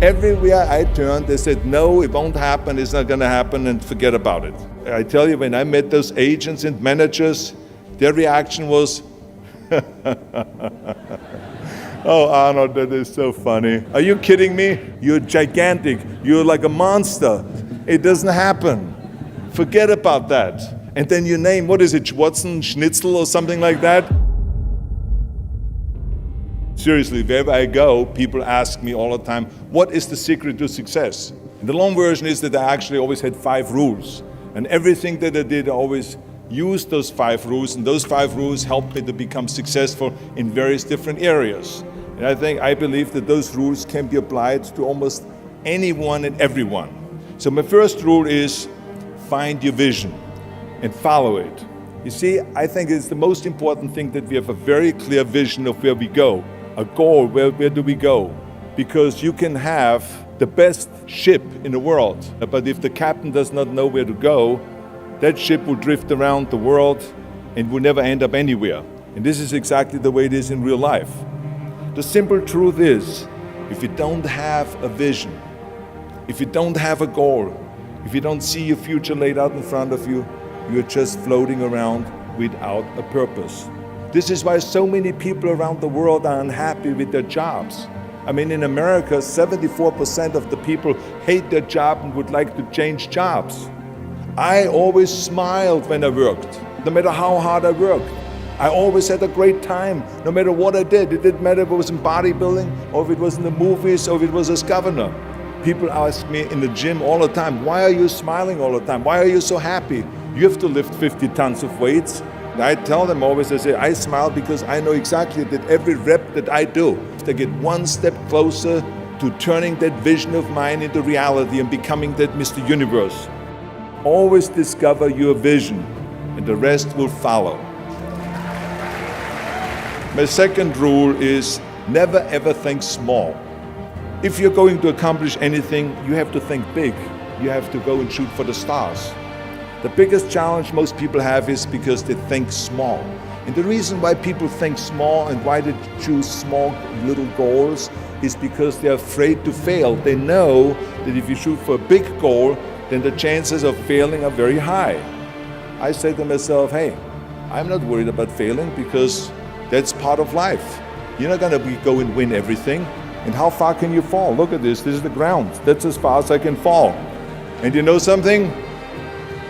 Everywhere I turned, they said, no, it won't happen, it's not going to happen, and forget about it. I tell you, when I met those agents and managers, their reaction was, oh, Arnold, that is so funny. Are you kidding me? You're gigantic. You're like a monster. It doesn't happen. Forget about that. And then you name, what is it, Schwarzenegger, Schnitzel or something like that? Seriously, wherever I go, people ask me all the time, what is the secret to success? And the long version is that I actually always had 5 rules. And everything that I did, I always used those 5 rules, and those 5 rules helped me to become successful in various different areas. And I believe that those rules can be applied to almost anyone and everyone. So my first rule is find your vision and follow it. You see, I think it's the most important thing that we have a very clear vision of where we go. A goal, where do we go? Because you can have the best ship in the world, but if the captain does not know where to go, that ship will drift around the world and will never end up anywhere. And this is exactly the way it is in real life. The simple truth is, if you don't have a vision, if you don't have a goal, if you don't see your future laid out in front of you, you're just floating around without a purpose. This is why so many people around the world are unhappy with their jobs. I mean, in America, 74% of the people hate their job and would like to change jobs. I always smiled when I worked, no matter how hard I worked. I always had a great time, no matter what I did. It didn't matter if it was in bodybuilding, or if it was in the movies, or if it was as governor. People ask me in the gym all the time, why are you smiling all the time? Why are you so happy? You have to lift 50 tons of weights. I tell them always, I say, I smile because I know exactly that every rep that I do, I get one step closer to turning that vision of mine into reality and becoming that Mr. Universe. Always discover your vision, and the rest will follow. My second rule is never ever think small. If you're going to accomplish anything, you have to think big. You have to go and shoot for the stars. The biggest challenge most people have is because they think small. And the reason why people think small and why they choose small little goals is because they're afraid to fail. They know that if you shoot for a big goal, then the chances of failing are very high. I say to myself, hey, I'm not worried about failing because that's part of life. You're not gonna go and win everything. And how far can you fall? Look at this is the ground. That's as far as I can fall. And you know something?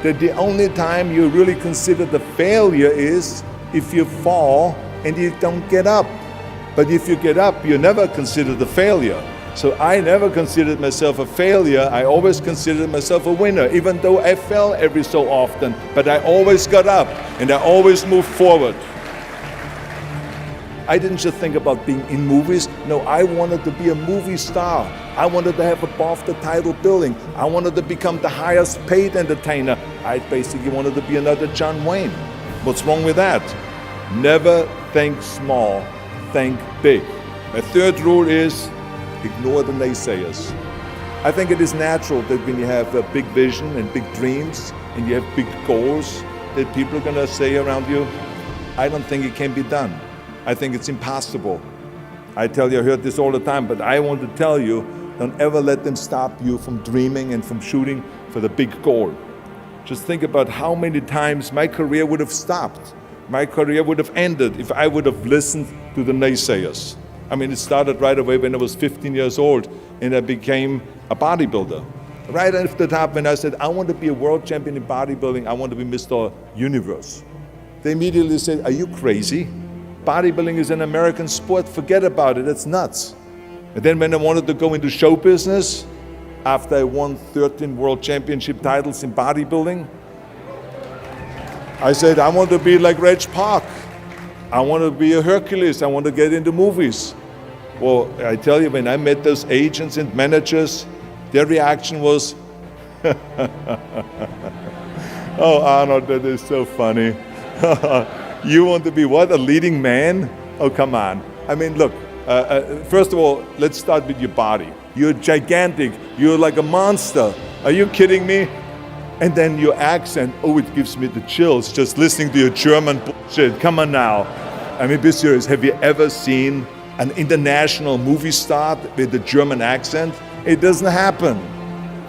That the only time you really consider the failure is if you fall and you don't get up. But if you get up, you never consider the failure. So I never considered myself a failure. I always considered myself a winner, even though I fell every so often. But I always got up and I always moved forward. I didn't just think about being in movies. No, I wanted to be a movie star. I wanted to have above the title billing. I wanted to become the highest paid entertainer. I basically wanted to be another John Wayne. What's wrong with that? Never think small, think big. My third rule is ignore the naysayers. I think it is natural that when you have a big vision and big dreams and you have big goals, that people are gonna say around you, I don't think it can be done. I think it's impossible. I tell you, I heard this all the time, but I want to tell you, don't ever let them stop you from dreaming and from shooting for the big goal. Just think about how many times my career would have stopped. My career would have ended if I would have listened to the naysayers. I mean, it started right away when I was 15 years old and I became a bodybuilder. Right after that, when I said, I want to be a world champion in bodybuilding, I want to be Mr. Universe. They immediately said, are you crazy? Bodybuilding is an American sport, forget about it, that's nuts. And then when I wanted to go into show business, after I won 13 world championship titles in bodybuilding, I said, I want to be like Reg Park. I want to be a Hercules, I want to get into movies. Well, I tell you, when I met those agents and managers, their reaction was, oh, Arnold, that is so funny. You want to be what, a leading man? Oh, come on. I mean, look, first of all, let's start with your body. You're gigantic, you're like a monster. Are you kidding me? And then your accent, oh, it gives me the chills just listening to your German bullshit. Come on now. I mean, be serious. Have you ever seen an international movie star with a German accent? It doesn't happen.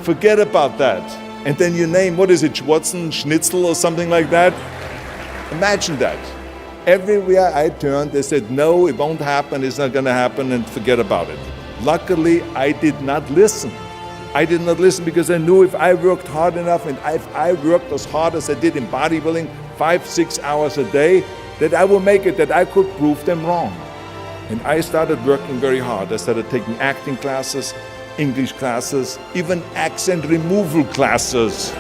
Forget about that. And then you name, what is it, Schnitzel or something like that? Imagine that. Everywhere I turned, they said, no, it won't happen, it's not gonna happen, and forget about it. Luckily, I did not listen. I did not listen because I knew if I worked hard enough and if I worked as hard as I did in bodybuilding, 5-6 hours a day, that I will make it, that I could prove them wrong. And I started working very hard. I started taking acting classes, English classes, even accent removal classes.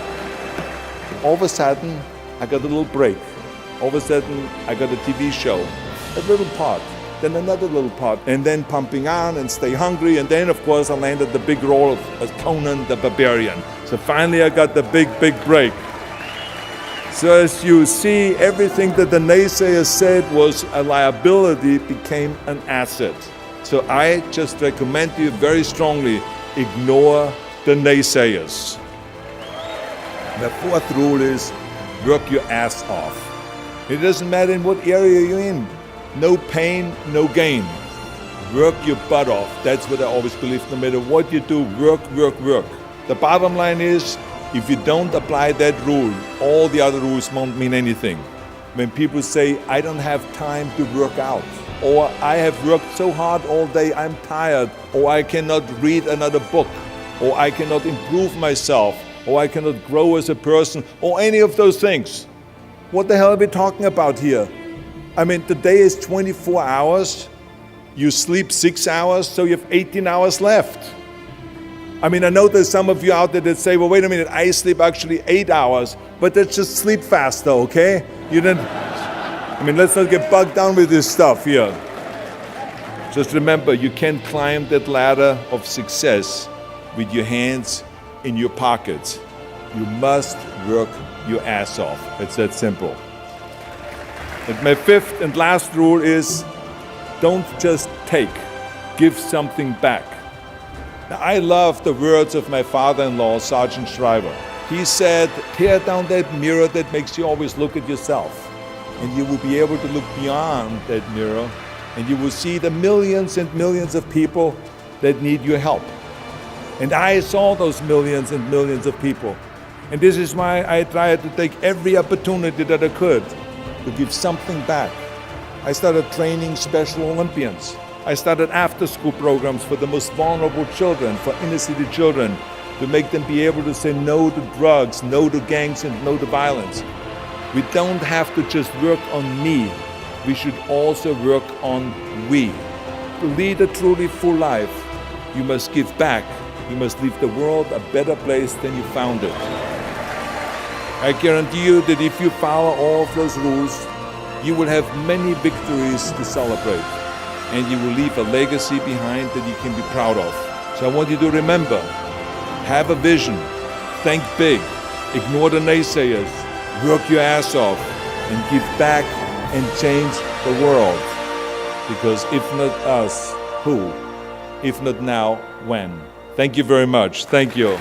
All of a sudden, I got a little break. All of a sudden, I got a TV show, a little part, then another little part, and then Pumping On and Stay Hungry, and then, of course, I landed the big role of Conan the Barbarian. So finally, I got the big break. So as you see, everything that the naysayers said was a liability became an asset. So I just recommend you very strongly, ignore the naysayers. The fourth rule is work your ass off. It doesn't matter in what area you're in. No pain, no gain. Work your butt off. That's what I always believe. No matter what you do, work. The bottom line is, if you don't apply that rule, all the other rules won't mean anything. When people say, I don't have time to work out, or I have worked so hard all day, I'm tired, or I cannot read another book, or I cannot improve myself, or I cannot grow as a person, or any of those things. What the hell are we talking about here? I mean, the day is 24 hours, you sleep 6 hours, so you have 18 hours left. I mean, I know there's some of you out there that say, well, wait a minute, I sleep actually 8 hours, but that's just sleep faster, okay? You didn't, I mean, let's not get bogged down with this stuff here. Just remember, you can't climb that ladder of success with your hands in your pockets. You must work your ass off. It's that simple. And my fifth and last rule is, don't just take, give something back. Now, I love the words of my father-in-law, Sergeant Shriver. He said, tear down that mirror that makes you always look at yourself. And you will be able to look beyond that mirror, and you will see the millions and millions of people that need your help. And I saw those millions and millions of people. And this is why I tried to take every opportunity that I could to give something back. I started training Special Olympians. I started after-school programs for the most vulnerable children, for inner-city children, to make them be able to say no to drugs, no to gangs, and no to violence. We don't have to just work on me. We should also work on we. To lead a truly full life, you must give back. You must leave the world a better place than you found it. I guarantee you that if you follow all of those rules, you will have many victories to celebrate. And you will leave a legacy behind that you can be proud of. So I want you to remember, have a vision, think big, ignore the naysayers, work your ass off, and give back and change the world. Because if not us, who? If not now, when? Thank you very much. Thank you.